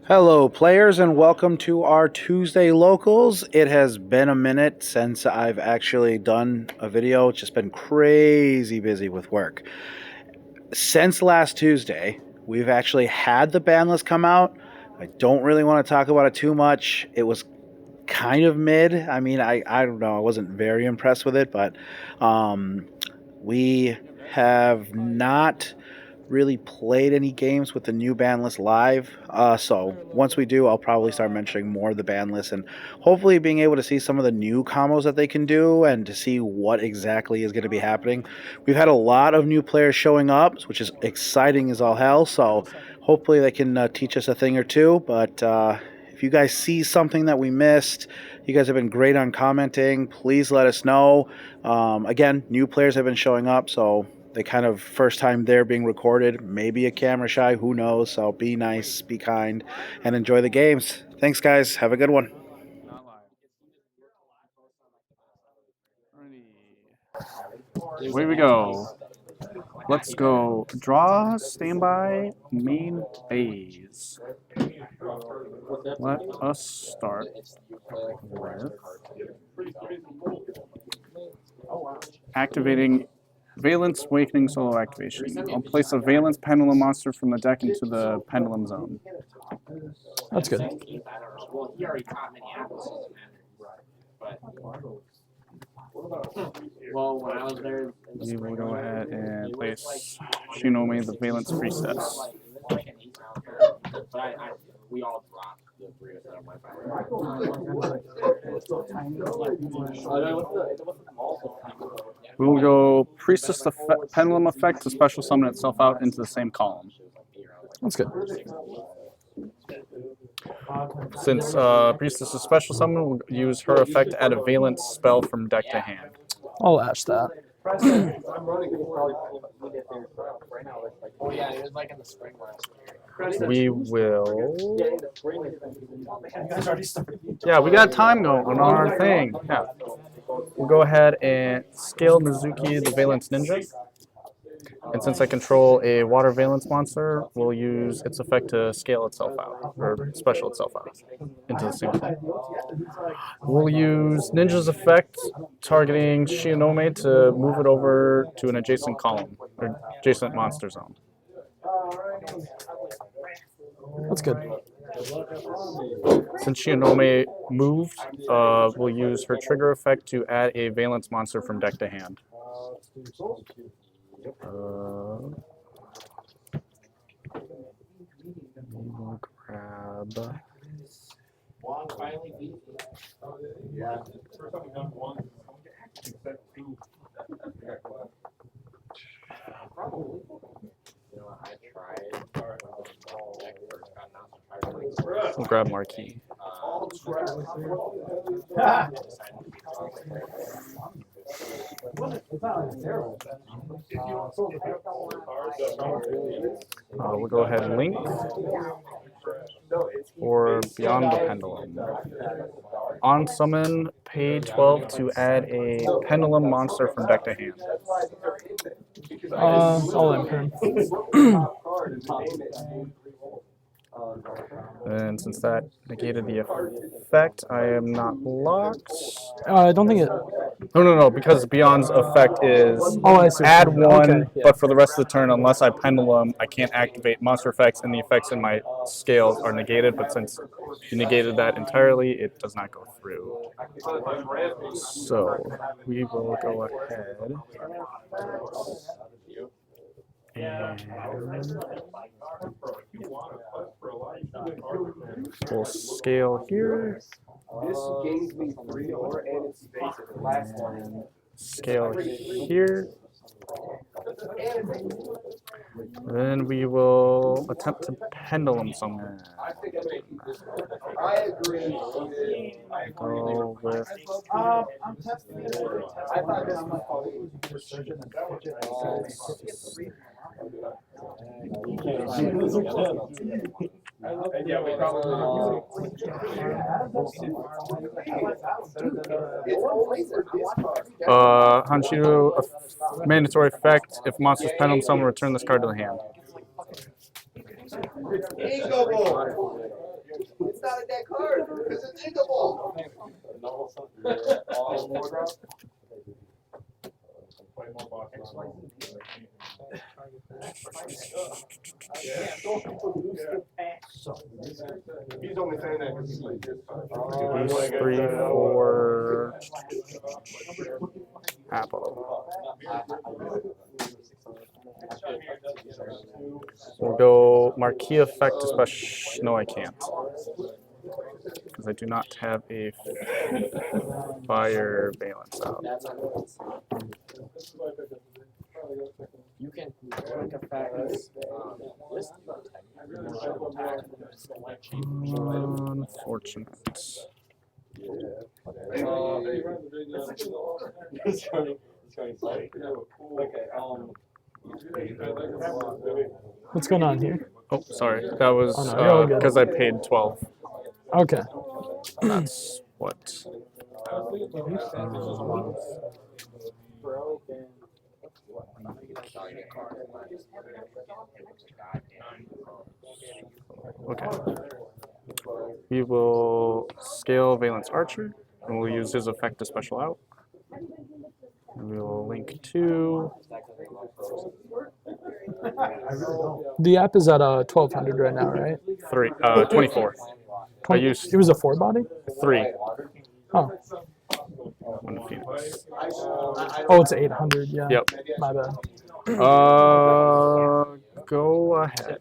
Hello, players, and welcome to our Tuesday locals. It has been a minute since I've actually done a video. It's just been crazy busy with work. Since last Tuesday, we've actually had the ban list come out. I don't really want to talk about it too much. It was kind of mid. I don't know. I wasn't very impressed with it, but we have not really played any games with the new ban list live. So once we do, I'll probably start mentioning more of the ban list and hopefully being able to see some of the new combos that they can do and to see what exactly is going to be happening. We've had a lot of new players showing up, which is exciting as all hell. So hopefully they can teach us a thing or two. But if you guys see something that we missed, you guys have been great on commenting. Please let us know. Again, new players have been showing up, so they kind of first time they're being recorded, maybe a camera shy, who knows. So be nice, be kind, and enjoy the games. Thanks, guys. Have a good one. Away we go. Let's go. Draw, standby, main phase. Let us start with activating Vaylantz Awakening solo activation. I'll place a Vaylantz Pendulum monster from the deck into the Pendulum zone. That's good. Well, when I was there, We will go ahead and place Shinome, the Vaylantz Priestess. we all dropped the three of them. We will go Priestess the Pendulum effect to special summon itself out into the same column. That's good. Since Priestess is special summon, we'll use her effect to add a Vaylantz spell from deck to hand. I'll ash that. Oh yeah, it was like in the spring last year. We will. Yeah, we got time going on our thing. Yeah. We'll go ahead and scale Mizuki, the Vaylantz Ninja. And since I control a Water Vaylantz monster, we'll use its effect to scale itself out, or special itself out into the same thing. We'll use Ninja's effect, targeting Shinome to move it over to an adjacent column, or adjacent monster zone. That's good. Since Shinome moved, we'll use her trigger effect to add a Vaylantz monster from deck to hand. We'll grab. We'll grab Marquis. We'll go ahead and link or Beyond the Pendulum. On summon, pay 12 to add a Pendulum monster from deck to hand. I'll end turn. And since that negated the effect, I am not locked. I don't think it. No, because Beyond's effect is I see. add one, Okay, yeah. but for the rest of the turn, unless I Pendulum, I can't activate monster effects, and the effects in my scales are negated, but since you negated that entirely, it does not go through. So, we will go ahead and we'll scale here. This gains me 3 ore and it's basic. Last one. Scale here. Then we will attempt to Pendulum summon. I agree. Go with I'm testing it. I thought this Hanshiru, mandatory effect. If monster's Pendulum summon, return this card to the hand. It's not a dead card. It's a thinkable. He's only saying that because he's like this. Use 3 for Apple. We'll go Marquee Effect, especially. No, I can't. Because I do not have a Fire Vaylantz out. You can quick effects. Unfortunate. What's going on here? Oh, sorry. That was Oh, no, you're all good. because I paid 12. Okay. That's what. Okay. We will scale Vaylantz Archer, and we'll use his effect to special out. And we will link 2. The app is at 1200 right now, right? 24. I used It was a 4 body? 3 Oh. on the Phoenix. Oh, it's 800. Yeah. Yep. My bad. Go ahead.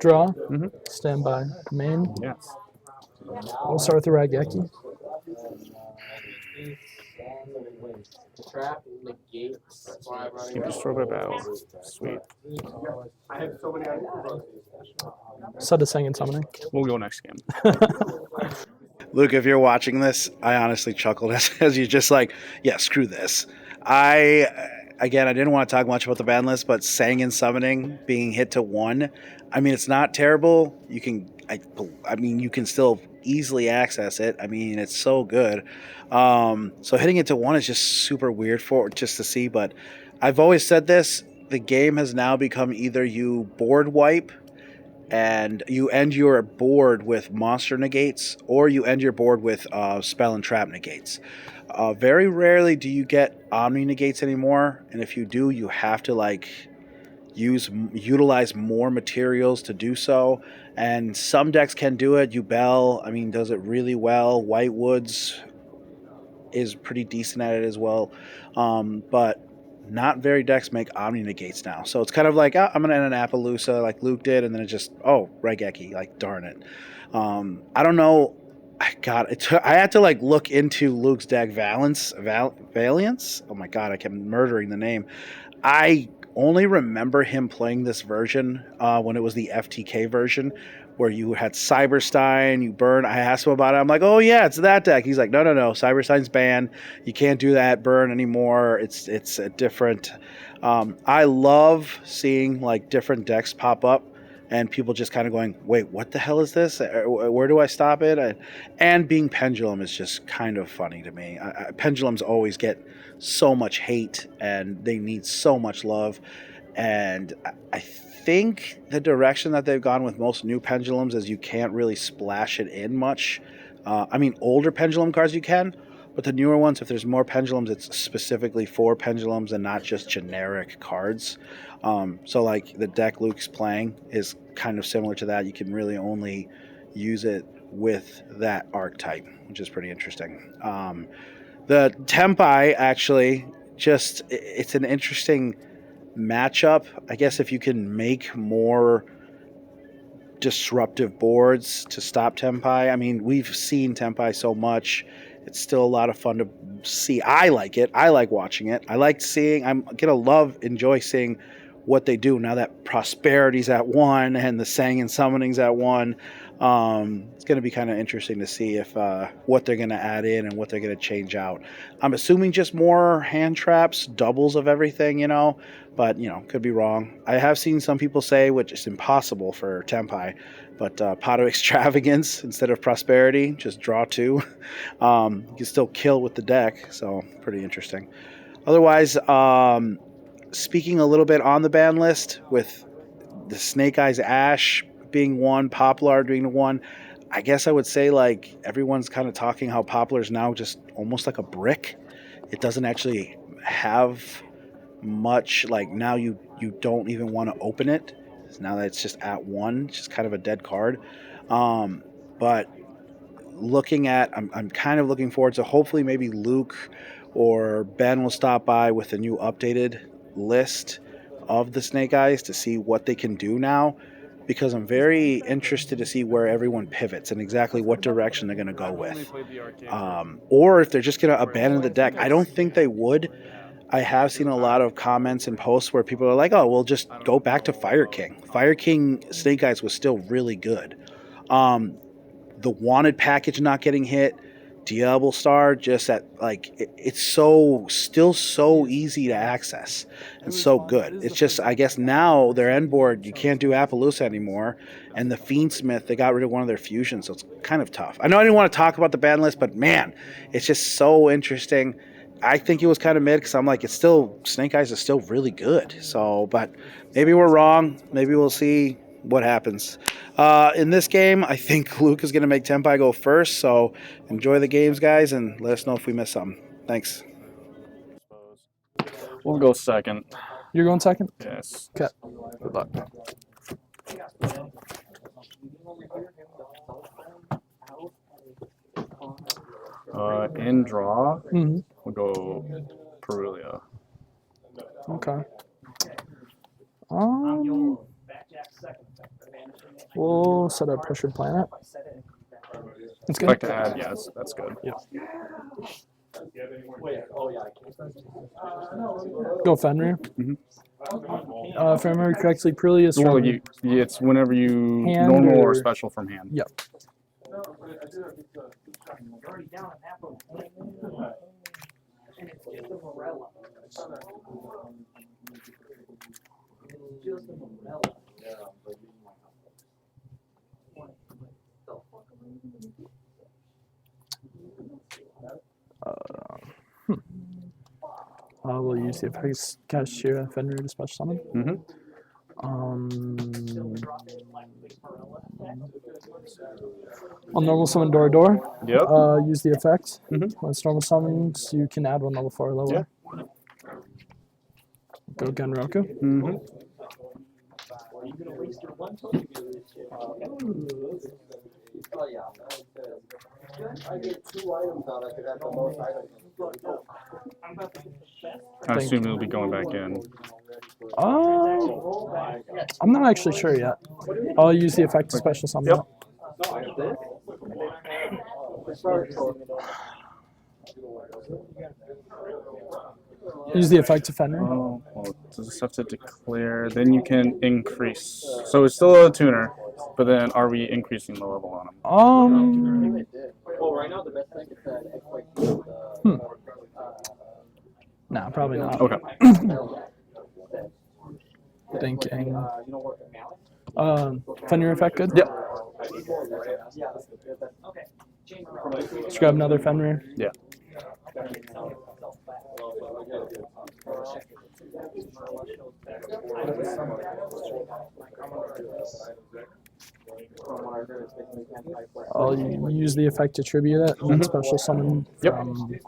Draw. Mm-hmm. Stand by. Main. Yes. We'll start with the Raigeki. Trap negates. Keep destroy by battle. Sweet. I have so many ideas. Set a Singing Summoning. We'll go next game. Luke, if you're watching this, I honestly chuckled as you just like, yeah, screw this. Again, I didn't want to talk much about the ban list, but Sangin Summoning being hit to 1, I mean, it's not terrible. You can, I mean, you can still easily access it. I mean, it's so good. So hitting it to 1 is just super weird just to see, but I've always said this, the game has now become either you board wipe and you end your board with monster negates, or you end your board with spell and trap negates. Very rarely do you get omni negates anymore, and if you do, you have to like utilize more materials to do so. And some decks can do it. Ubel, I mean, does it really well. Whitewoods is pretty decent at it as well, but not very decks make omni negates now. So it's kind of like, I'm gonna end an Appaloosa like Luke did, and then it just Raigeki, like darn it. I don't know. I had to like look into Luke's deck, Vaylantz. Oh my god, I kept murdering the name. I only remember him playing this version when it was the FTK version, where you had Cyberstein, you burn. I asked him about it. I'm like, oh yeah, it's that deck. He's like, no, Cyberstein's banned. You can't do that burn anymore. It's a different. I love seeing like different decks pop up, and people just kind of going, wait, what the hell is this? Where do I stop it? And being Pendulum is just kind of funny to me. Pendulums always get so much hate, and they need so much love. And I think the direction that they've gone with most new Pendulums is you can't really splash it in much. I mean, older Pendulum cards you can, but the newer ones, if there's more Pendulums, it's specifically for Pendulums and not just generic cards. So like the deck Luke's playing is kind of similar to that. You can really only use it with that archetype, which is pretty interesting. The Tenpai, actually, it's an interesting matchup. I guess if you can make more disruptive boards to stop Tenpai. I mean, we've seen Tenpai so much. It's still a lot of fun to see. I like it. I like watching it. I like seeing, I'm going to enjoy seeing what they do now that Prosperity's at 1 and the Sangin Summoning's at 1. It's going to be kind of interesting to see if what they're going to add in and what they're going to change out. I'm assuming just more hand traps, doubles of everything, but, could be wrong. I have seen some people say, which is impossible for Tenpai, but Pot of Extravagance instead of Prosperity, just draw 2. You can still kill with the deck, so pretty interesting. Otherwise, speaking a little bit on the ban list with the Snake Eyes Ash being one, Poplar being the one. I guess I would say like everyone's kind of talking how Poplar is now just almost like a brick. It doesn't actually have much. Like now you don't even want to open it. Now that it's just at one, it's just kind of a dead card. But looking at, I'm kind of looking forward to hopefully maybe Luke or Ben will stop by with a new updated list of the Snake Eyes to see what they can do now, because I'm very interested to see where everyone pivots and exactly what direction they're going to go with. Or if they're just going to abandon the deck. I don't think they would. I have seen a lot of comments and posts where people are like, oh, we'll just go back to Fire King. Fire King Snake Eyes was still really good. The wanted package not getting hit, Diablo Star just at like it's still so easy to access and so good. It's just I guess now their end board you can't do Appaloosa anymore, and the Fiendsmith they got rid of one of their fusions, so it's kind of tough. I know I didn't want to talk about the ban list, but man, it's just so interesting. I think it was kind of mid because I'm like it's still Snake Eyes is still really good. So, but maybe we're wrong. Maybe we'll see what happens. In this game, I think Luke is going to make Tenpai go first, so enjoy the games, guys, and let us know if we miss something. Thanks. We'll go second. You're going second? Yes. Okay. Good luck. In draw, Mm-hmm. we'll go Perulia. Okay. We'll set a pressured planet. That's good. Like to add, yes, that's good. Yeah. Go Fenrir. Mhm. If I remember correctly, Perulia is Well, from it's whenever you hand normal or or special from hand. Yep. We'll use the effects cashier Fenrir to special summon. Mm-hmm. I'll normal summon Door. Yep. Use the effect. Mhm. When it's normal summons, you can add one level 4 or lower. Yeah. Go Genroku. Mm-hmm. I assume it'll be going back in. I'm not actually sure yet. I'll use the effect to special summon. Yep. Use the effect to Fenrir. Oh, well, just have to declare. Then you can increase. So it's still a tuner, but then are we increasing the level on him? Well, right now the best thing is that Nah, probably not. Okay. Thinking. Fenrir effect good? Yep. Let's grab another Fenrir. Yeah. I'll use the effect to tribute it and then special summon Yep. from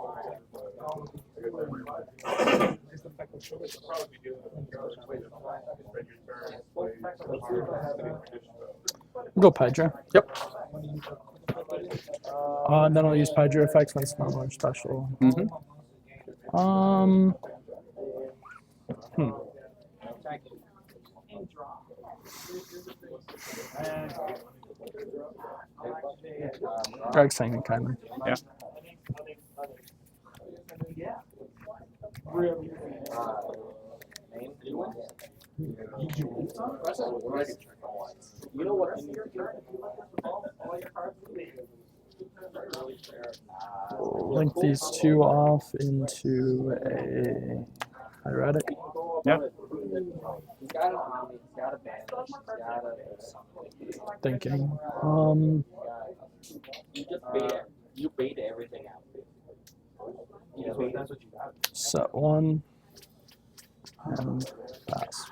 go Pydra. Yep. And then I'll use Pydra effects when it's normal or special. Mm-hmm. Greg's saying kind of. Yeah. you know what? Link these two off into a hieratic. Yeah. Thinking. You bait everything out. That's what you got. Set one. And pass.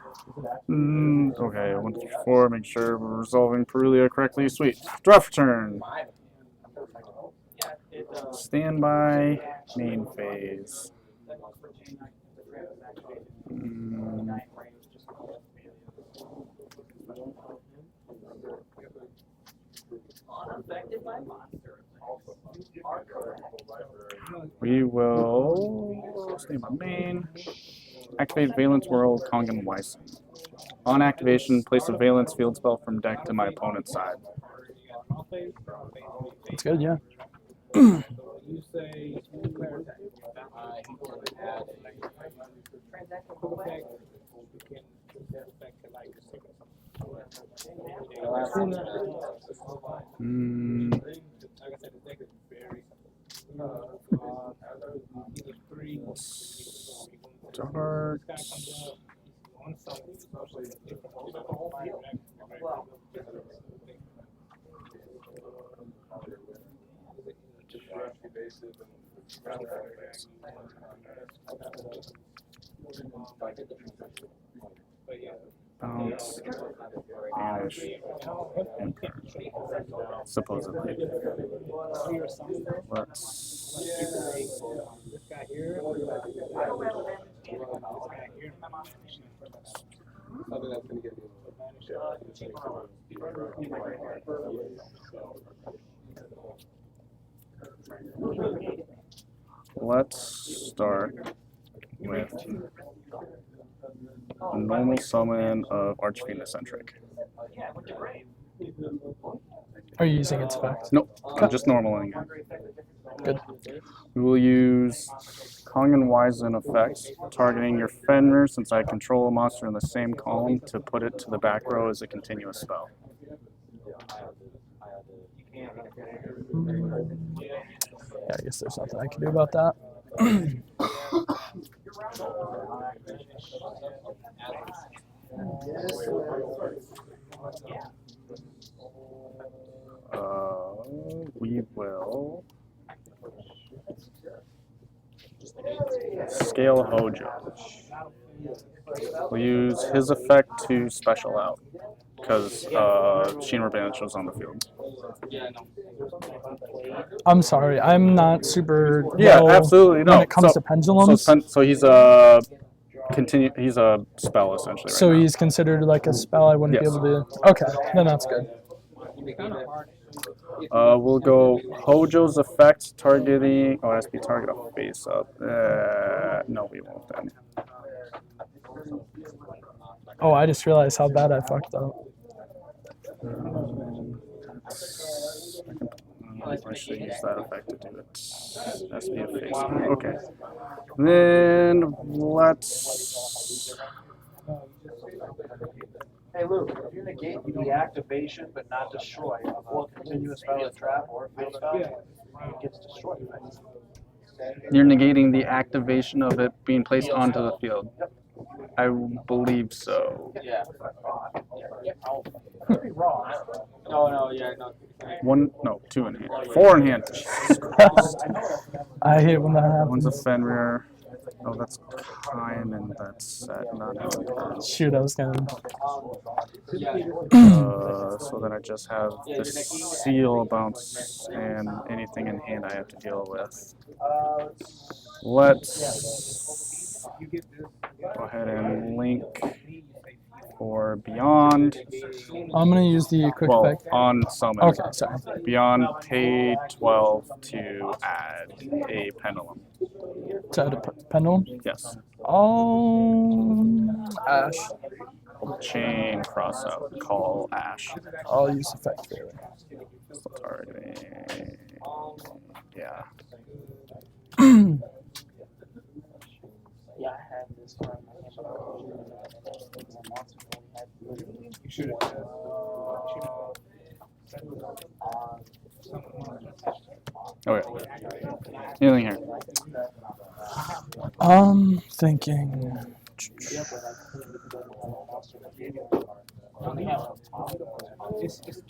Okay, 1 through 4. Make sure we're resolving Perulia correctly. Sweet. Draft turn. Standby. Main phase. We will stay my main. Activate Vaylantz World Kongan Wyson. On activation, place a Vaylantz field spell from deck to my opponent's side. That's good, yeah. Start. Bounce. Banish. And supposedly. Let's. Let's start with a normal summon of Archfiend Eccentric. Are you using its effect? Nope, I'm just normaling it. Good. We will use Kongan Wyzen effects, targeting your Fenrir since I control a monster in the same column to put it to the back row as a continuous spell. Yeah, I guess there's nothing I can do about that. We will scale Hojo. We'll use his effect to special out because Shinra Banish was on the field. I'm sorry, I'm not super. Yeah, absolutely. No. When it comes to pendulums, so he's a he's a spell essentially. Right so now. he's considered like a spell. I wouldn't Yes. be able to. Okay, then that's good. We'll go Hojo's effect targeting. Oh, it has to be target a face up. No, we won't then. Oh, I just realized how bad I fucked up. I should use that effect to do it. Has to be a face up. Okay. Then let's. Hey Lou, if you negate the activation but not destroy a full continuous spell, a trap, or a field spell, it gets destroyed. You're negating the activation of it being placed onto the field. I believe so. Yeah. Could be wrong. No, yeah, no. 1, no, 2 in hand. 4 in hand. Jesus Christ. I hate when that happens. One's a Fenrir. Oh, that's kind and that's set. Not Shoot, I was gonna. so then I just have the seal bounce and anything in hand I have to deal with. Let's go ahead and link for Beyond. I'm gonna use the quick Well, effect. on summon. Okay, sorry. Beyond pay 12 to add a pendulum. To add a pendulum. Yes. Oh, Ash. Chain cross out. Call Ash. I'll use effect here. Still targeting. Yeah. Yeah, I had this one. You should Okay. Anything here? Thinking.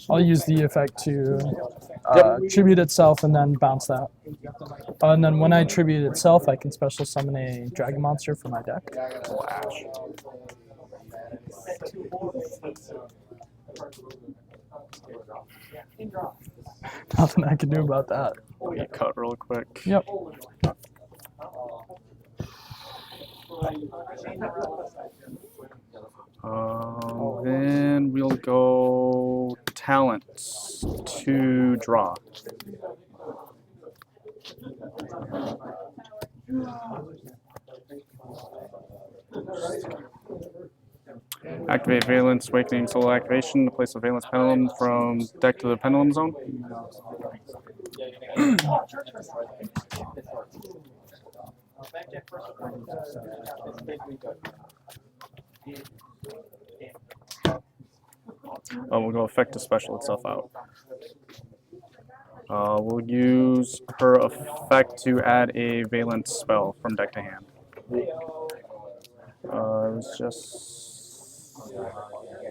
I'll use the effect to tribute itself and then bounce that. And then when I tribute itself, I can special summon a dragon monster for my deck. Call Ash. Nothing I can do about that. Get cut real quick. Yep. Then we'll go talents to draw. Activate Vaylantz Awakening Soul Activation to place a Vaylantz Pendulum from deck to the Pendulum Zone. We'll go effect to special itself out. We'll use her effect to add a Vaylantz spell from deck to hand. It was just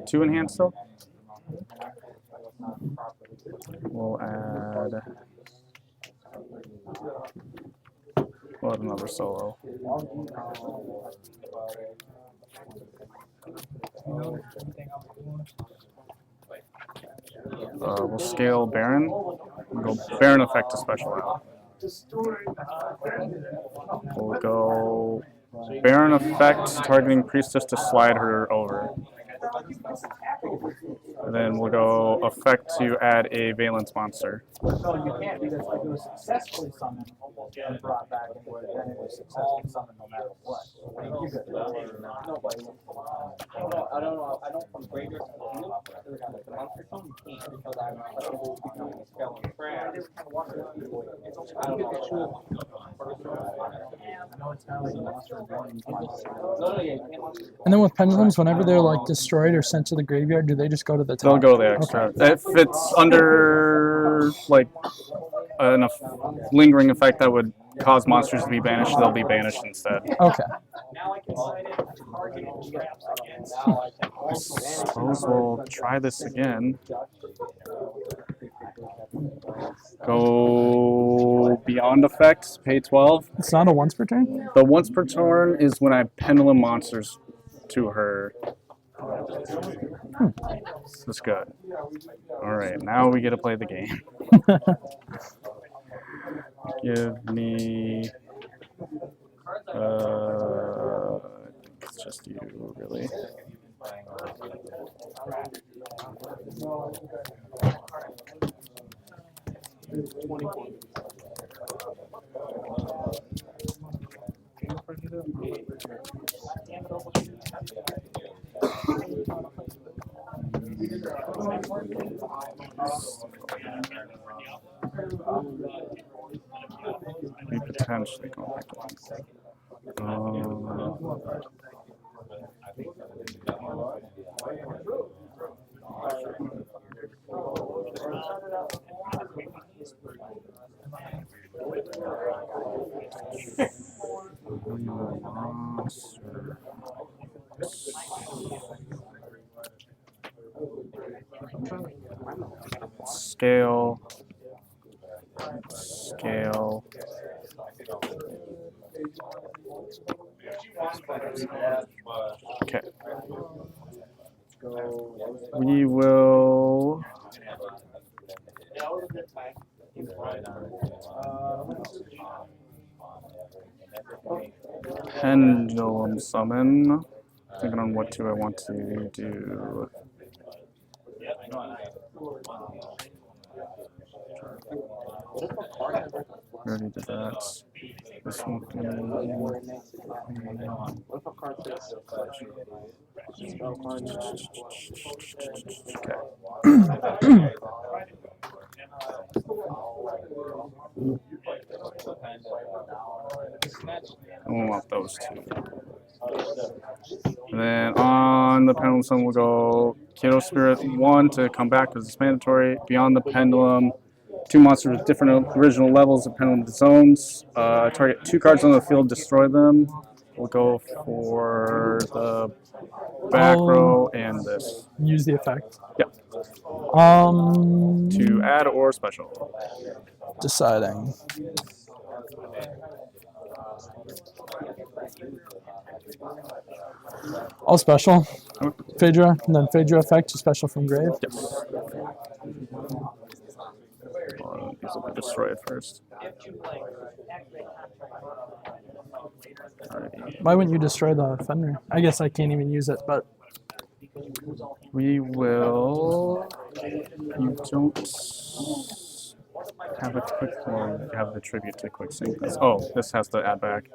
2 in hand still. We'll add another solo. We'll scale Baron. We'll go Baron effect to special out. We'll go Baron effect targeting Priestess to slide her over. And then we'll go effect to add a Vaylantz monster. So you can't, because if it was successfully summoned and brought back into it, then it was successfully summoned no matter what. I don't know. I don't from graveyard to the field. The monster stone you can't because I'm becoming a spell on crash. I don't know. No, yeah, you can't. And then with pendulums, whenever they're like destroyed or sent to the graveyard, do they just go to the top? They'll go the extra. Okay. If it's under like enough lingering effect that would cause monsters to be banished, they'll be banished instead. Okay. I suppose we'll try this again. Go beyond effects, pay 12. It's not a once per turn? The once per turn is when I pendulum monsters to her. That's good. Alright, now we get to play the game. Give me... it's just you, really. We potentially go back to scale. Okay. We will pendulum summon. Thinking on what I want to do. We already did that. This one. Okay. I won't want those two. And then on the pendulum summon, we'll go Kato Spirit 1 to come back because it's mandatory. Beyond the pendulum, 2 monsters with different original levels of pendulum zones. Target 2 cards on the field, destroy them. We'll go for the back row and this. Use the effect. Yep. To add or special. Deciding. All special. Okay. Phaedra, and then Phaedra effect to special from grave. Yes. These will be destroyed first. Alrighty. Why wouldn't you destroy the Fenrir? I guess I can't even use it, but We will. You don't have a quick or you have the tribute to quick sync. Oh, this has to add back.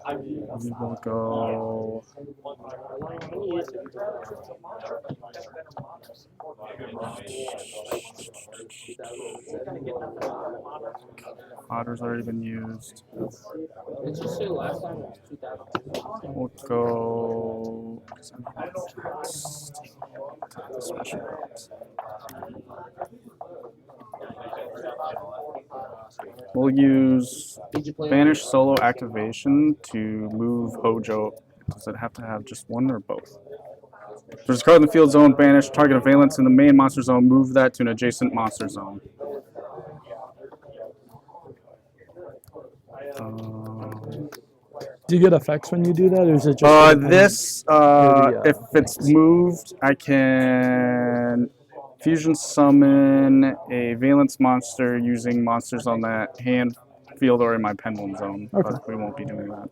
We will go. Otter's already been used. Did you say last time it was 2000? We'll go. Special. We'll use Banish solo activation to move Hojo. Does it have to have just one or both? There's a card in the field zone, banish, target of Vaylantz in the main monster zone, move that to an adjacent monster zone. do you get effects when you do that, or is it just? If it's moved, I can fusion summon a Vaylantz monster using monsters on that hand, field, or in my pendulum zone. Okay. But we won't be doing that.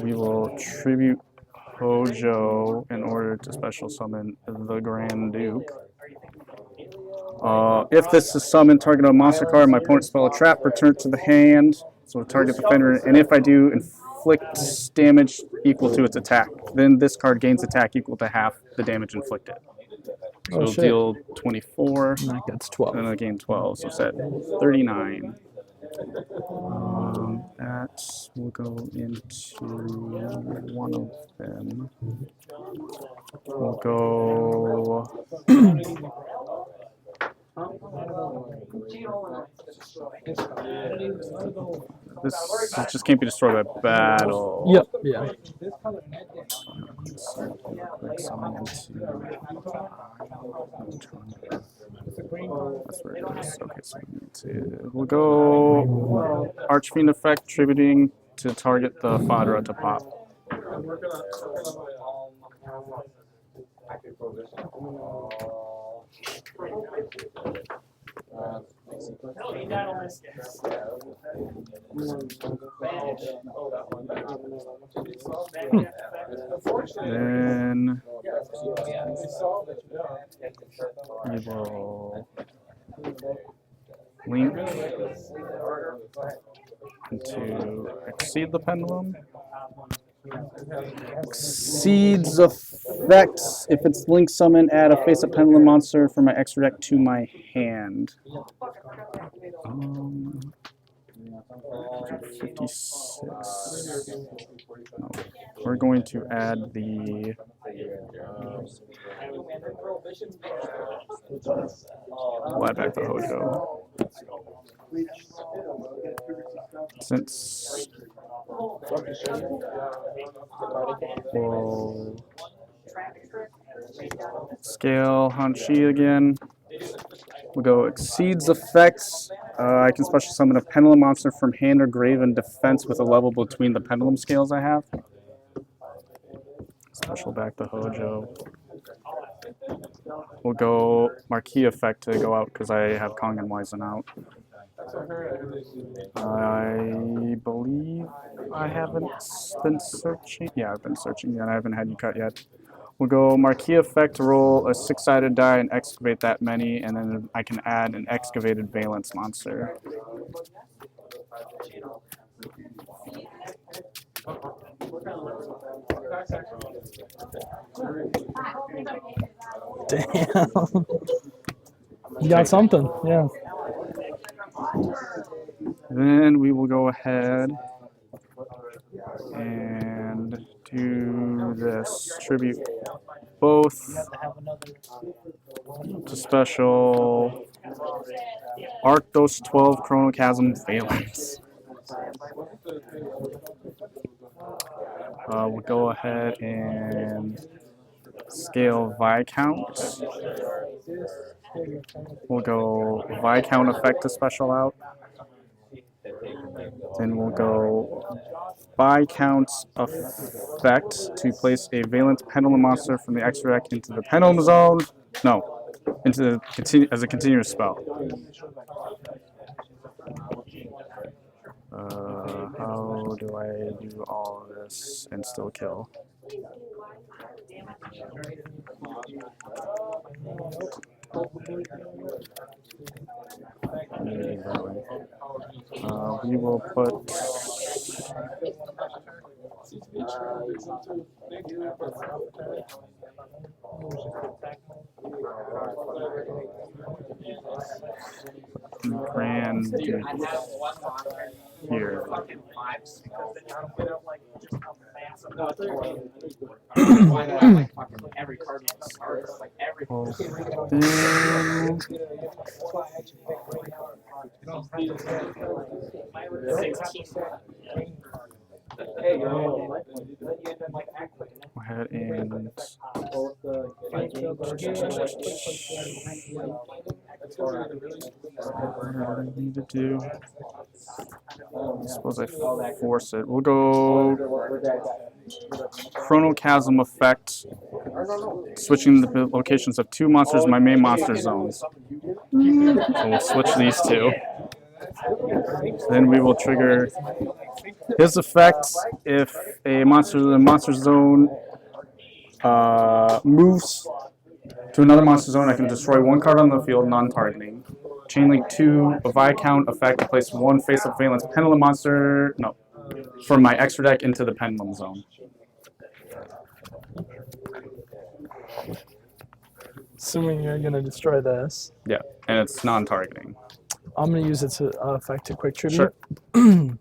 We will tribute Hojo in order to special summon the Grand Duke. If this is summoned, target a monster card, my opponent spell a trap, return it to the hand, so target the Fenrir, and if I do, inflict damage equal to its attack. Then this card gains attack equal to half the damage inflicted. So it'll deal 24, And that gets 12. and then I gain 12, so set 39. That will go into one of them. We'll go. This just can't be destroyed by battle. Yep. Yeah. That's where it is. Okay, so we need to. We'll go Archfiend effect, tributing to target the fodder to pop. Then we will link to exceed the pendulum. Exceeds effects. If it's link summon, add a face-up pendulum monster from my extra deck to my hand. 56. No. We're going to add the. We'll add back the Hojo. Since we'll scale Hanshi again. We'll go exceeds effects. I can special summon a pendulum monster from hand or grave in defense with a level between the pendulum scales I have. Special back the Hojo. We'll go Marquee effect to go out because I have Kong and Wizen out. I believe I haven't been searching. Yeah, I've been searching and I haven't had you cut yet. We'll go Marquee effect to roll a 6-sided die and excavate that many, and then I can add an excavated Vaylantz monster. Damn. You got something, yeah. Then we will go ahead and do this. Tribute both to special Arctos 12 Chronochasm Vaylantz. We'll go ahead and scale Viscount. We'll go Viscount effect to special out. Then we'll go Viscount effect to place a Vaylantz pendulum monster from the extra deck into the pendulum zone. No, into the as a continuous spell. How do I do all of this and still kill? We will put Grand Duke here. Every card starts like every. Then 16. go ahead and what I need to do. I suppose I force it. We'll go Chronochasm effect, switching the locations of 2 monsters in my main monster zones. So we'll switch these 2. Then we will trigger his effect if a monster in the monster zone moves to another monster zone. I can destroy 1 card on the field, non-targeting. Chainlink 2, a Viscount effect to place 1 face-up Vaylantz pendulum monster. No, from my extra deck into the pendulum zone. Assuming you're gonna destroy this, Yeah, and it's non-targeting. I'm gonna use it to affect a quick tribute. Sure. And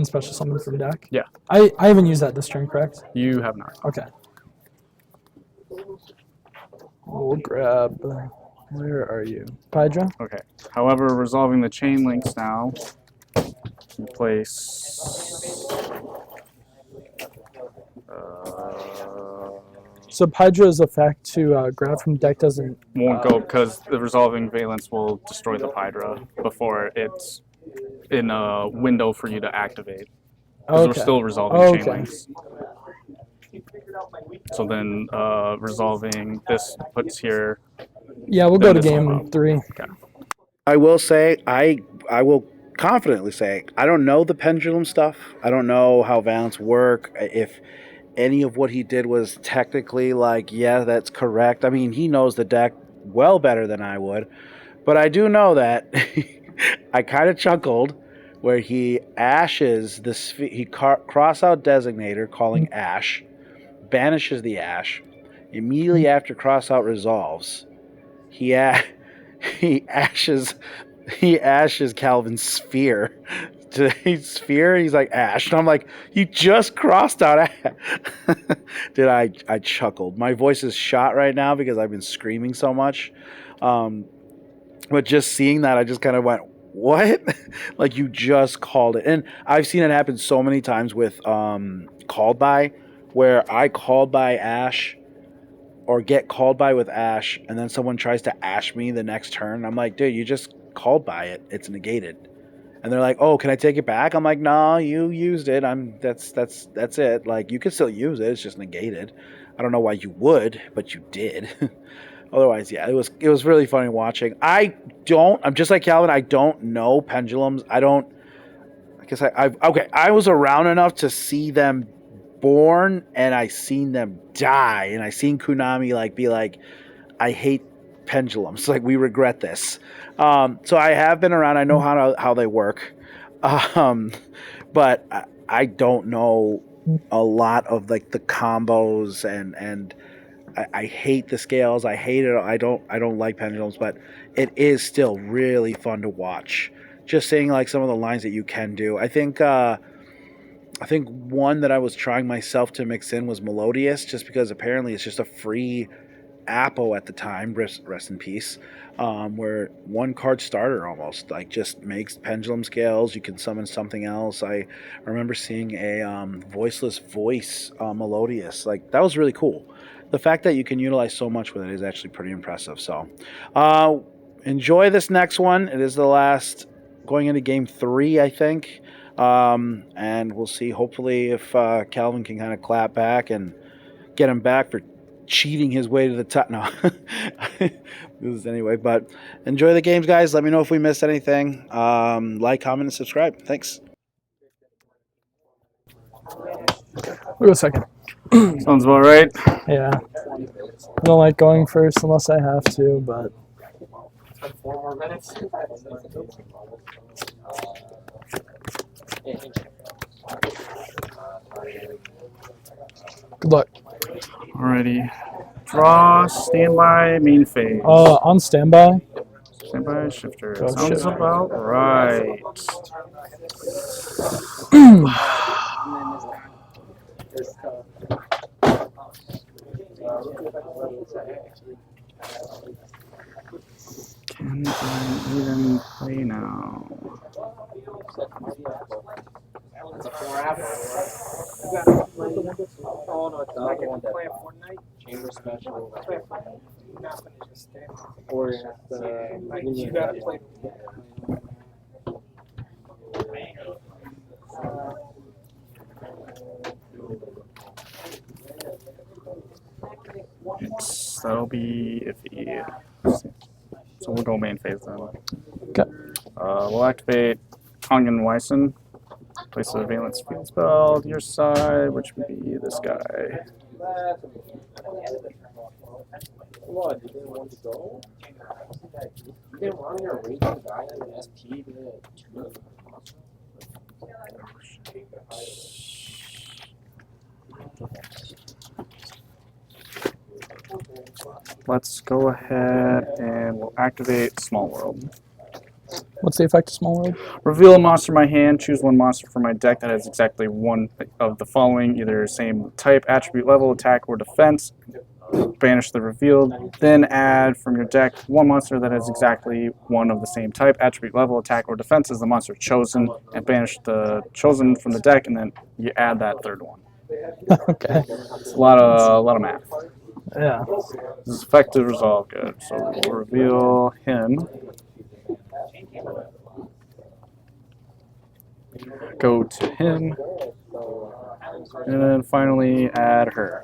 special summon from deck. Yeah. I haven't used that this turn, correct? You have not. Okay. We'll grab. Where are you, Pydra? Okay. However, resolving the chain links now. Place. So Pydra's effect to grab from deck doesn't. Won't go because the resolving Vaylantz will destroy the Hydra before it's in a window for you to activate. Because we're still resolving chain links. So then resolving this puts here. Yeah, we'll go to this will game go. 3. Okay. I will say, I will confidently say, I don't know the pendulum stuff. I don't know how Vaylantz work. If any of what he did was technically like, yeah, that's correct. I mean, he knows the deck well better than I would. But I do know that I kind of chuckled where he ashes the he cross out designator calling Ash, banishes the Ash. Immediately after cross out resolves, he ashes Calvin's sphere. Sphere, he's like Ash, and I'm like, you just crossed out Ash. I chuckled. My voice is shot right now because I've been screaming so much. But just seeing that, I just kind of went, what? Like, you just called it. And I've seen it happen so many times with called by, where I called by Ash or get called by with Ash, and then someone tries to Ash me the next turn. I'm like, dude, you just called by it. It's negated. And they're like, oh, can I take it back? I'm like, no, you used it. That's it. Like, you can still use it. It's just negated. I don't know why you would, but you did. Otherwise, yeah, it was really funny watching. I'm just like Calvin. I don't know pendulums. I guess I was around enough to see them born, and I seen them die, and I seen Konami be like, I hate pendulums. Like, we regret this. So I have been around. I know how they work, but I don't know a lot of the combos and. I hate the scales. I hate it. I don't like pendulums, but it is still really fun to watch. Just seeing some of the lines that you can do. I think one that I was trying myself to mix in was Melodious, just because apparently it's just a free Appo at the time. Rest in peace. Where 1 card starter almost just makes pendulum scales. You can summon something else. I remember seeing a voiceless voice Melodious. That was really cool. The fact that you can utilize so much with it is actually pretty impressive. So, enjoy this next one. It is the last, going into game 3, I think. And we'll see. Hopefully, if Calvin can kind of clap back and get him back for cheating his way to the top. No, this is anyway. But enjoy the games, guys. Let me know if we missed anything. Like, comment, and subscribe. Thanks. Wait a second. Sounds about right. Yeah. I don't like going first unless I have to, but 4 more minutes. good luck. Alrighty. Draw, standby, main phase. On standby. Standby, shifter. Go Sounds shifter. about right. Can I even play now? It's a 4-hour. Oh no, it's not. I can play a Fortnite. Chamber special. Or you gotta play. That'll be iffy. So we'll go main phase then. Okay. We'll activate Kongen Wyson. Place a Vaylantz field spell to your side, which would be this guy. What? You didn't want to go? You didn't want your raging guy in the SP to the Let's go ahead and we'll activate Small World. What's the effect of Small World? Reveal a monster in my hand. Choose one monster from my deck that has exactly one of the following, either same type, attribute, level, attack, or defense. Banish the revealed. Then add from your deck one monster that has exactly one of the same type, attribute, level, attack, or defense as the monster chosen, and banish the chosen from the deck, and then you add that third one. Okay. It's a lot of math. Yeah. This is effective resolve. Good. So we'll reveal him. Go to him, and then finally add her.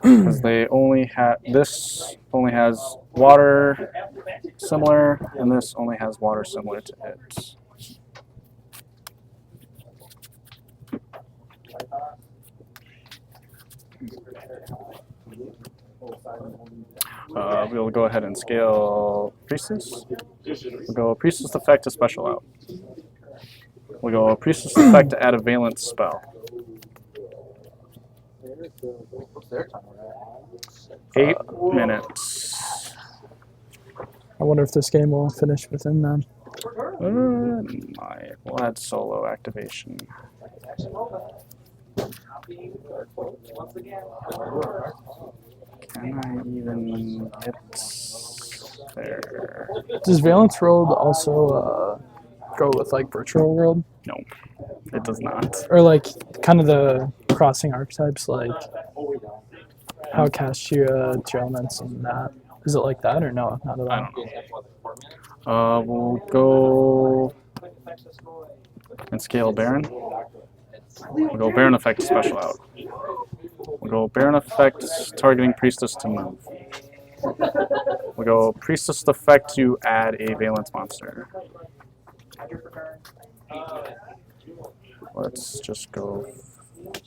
Because they only have this only has water similar, and this only has water similar to it. We'll go ahead and scale Priestess. We'll go Priestess effect to special out. We'll go Priestess effect to add a Vaylantz spell. 8 minutes. I wonder if this game will finish within then. We'll add solo activation. Can I even get there? Does Vaylantz World also go with like Virtual World? No, it does not. Or like kind of the crossing archetypes, like how Castia, Elements, and that? Is it like that or no? Not at all. I don't know. We'll go and scale Baron. We'll go Baron effect special out. We'll go Baron effect targeting Priestess to move. We'll go Priestess effect to add a Vaylantz monster. Let's just go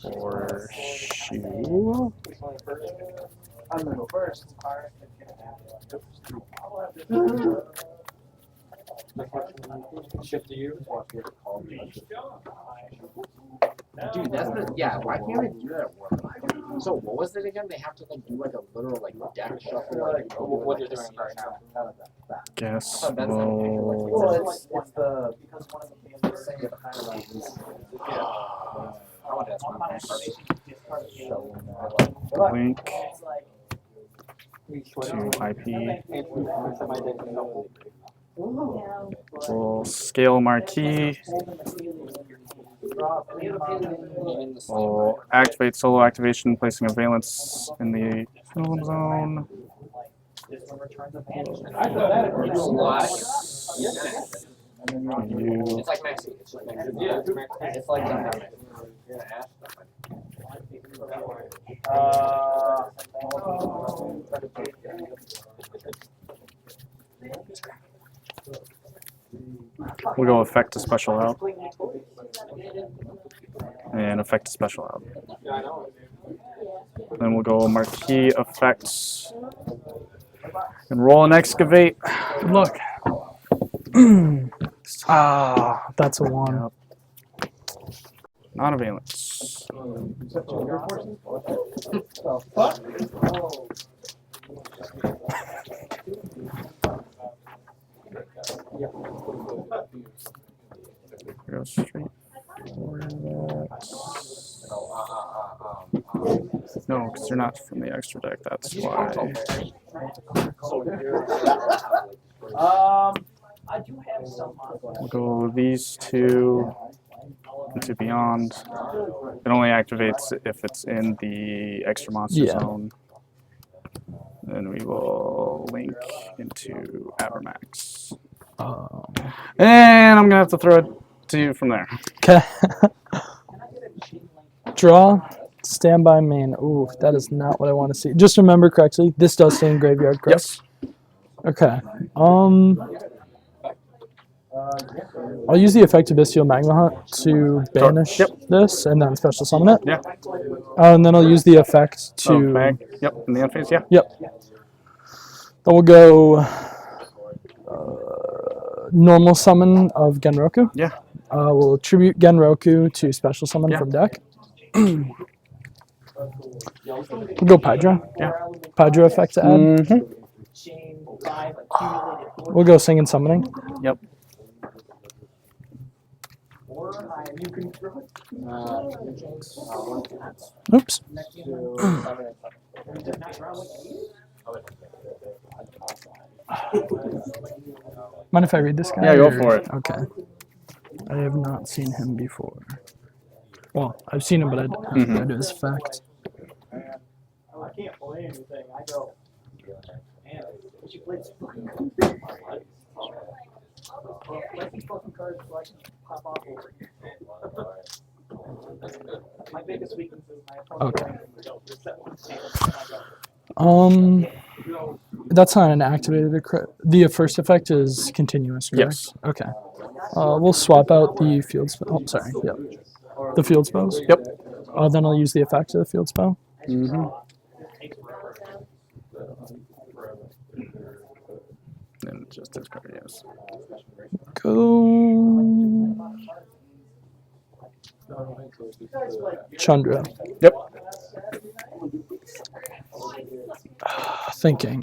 for Shoe. I'm gonna go first. Shift to you. Dude, that's the why can't they do that at work? So what was it again? They have to like do like a literal like deck shuffle like what you're doing right now. Guess Well, we'll it's the because one of the things they're saying at the highlight is link to IP. We'll scale Marquee. We'll activate solo activation, placing a Vaylantz in the film zone. You It's like Maxi. It's like Maxi. Yeah, It's like that. we'll go effect to special out. And effect to special out. Then we'll go marquee effects. And roll and excavate. Good luck. That's a 1. Not a Vaylantz. Go straight for that. No, because they're not from the extra deck. That's why. I do have some. We'll go these two into Beyond. It only activates if it's in the extra monster Yeah. zone. Then we will link into Abermax. And I'm gonna have to throw it to you from there. Okay. Draw. Standby main. Ooh, that is not what I want to see. Just remember correctly, this does stay in graveyard, correct? Yes. Okay. I'll use the effect of Bestial Magma Hunt to banish this and then special summon it. Yeah. And then I'll use the effect to. Oh, bag. Yep. In the end phase. Yeah. Yep. Then we'll go normal summon of Genroku. Yeah. We'll attribute Genroku to special summon from deck. We'll go Pydra. Yeah. Pydra effect to add. We'll go Sing and Summoning. Yep. Oops. Mind if I read this guy? Yeah, go or- for it. Okay. I have not seen him before. Well, I've seen him, but I haven't read his effect. I can't play anything. I go, man, we should play this fucking let these fucking cards so I can pop off over here. My biggest weakness is my opponent. Okay. That's not an activated. The first effect is continuous, correct? Yes. Okay. We'll swap out the field spell. Oh, sorry. Yep. The field spells? Yep. Then I'll use the effect of the field spell. Mm-hmm. And just discard, yes. Go. Chandra. Yep. Thinking.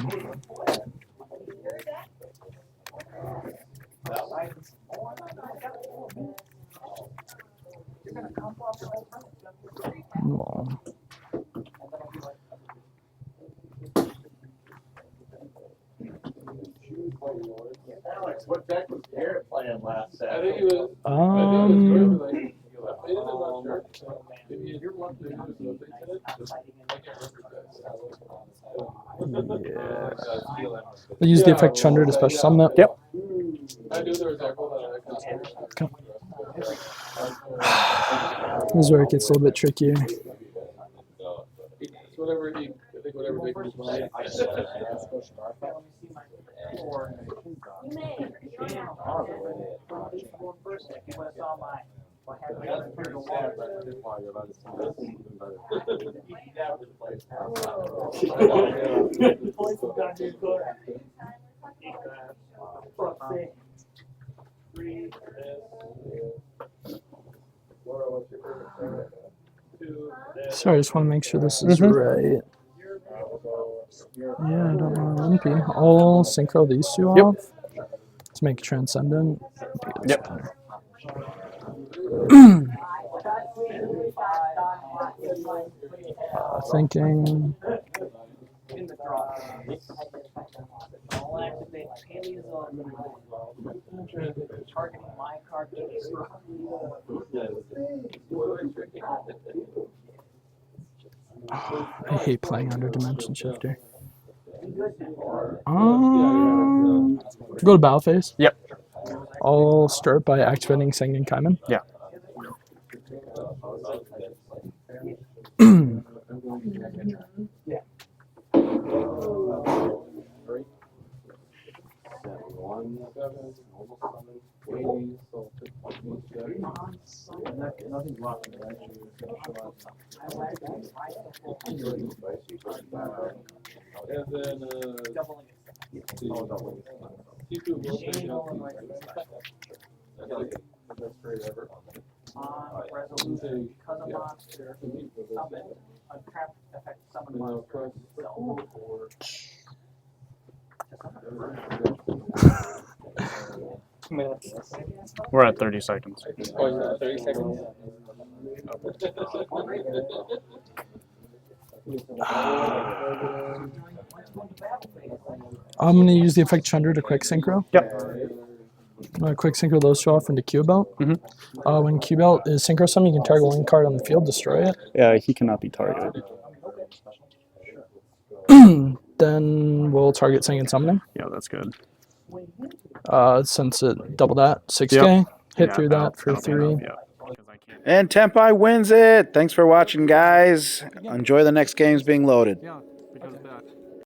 Well, Alex, what deck was Garrett playing last set? I think he was. I'll use the effect Chandra to special summon it. Yep. I knew there was that. This is where it gets a little bit trickier. Whatever he, I think whatever they can play. Sorry, I just want to make sure this is right. Yeah, I don't want to limpy. I'll synchro these two off to make transcendent. Yep. Thinking. I'll activate Haley's targeting my card to I hate playing under Dimension Shifter. Go to battle phase. Yep. I'll start by activating Singing Kaiman. Yeah. And then, On resolution, because a monster summon, a trap effect summon monster. We're at 30 seconds. Oh, is that 30 seconds? I'm going to use the effect Chunder to quick synchro. Yep. I'm going to quick synchro those two off into Q Belt. When Q Belt is synchro summon, you can target one card on the field, destroy it. Yeah, he cannot be targeted. Then we'll target Singing Summoning. Yeah, that's good. Since it double that, 6K. Yep. Hit Yeah, through that for that'll be 3. enough, yeah. 'Cause I can't- And Tenpai wins it. Thanks for watching, guys. Enjoy the next games being loaded.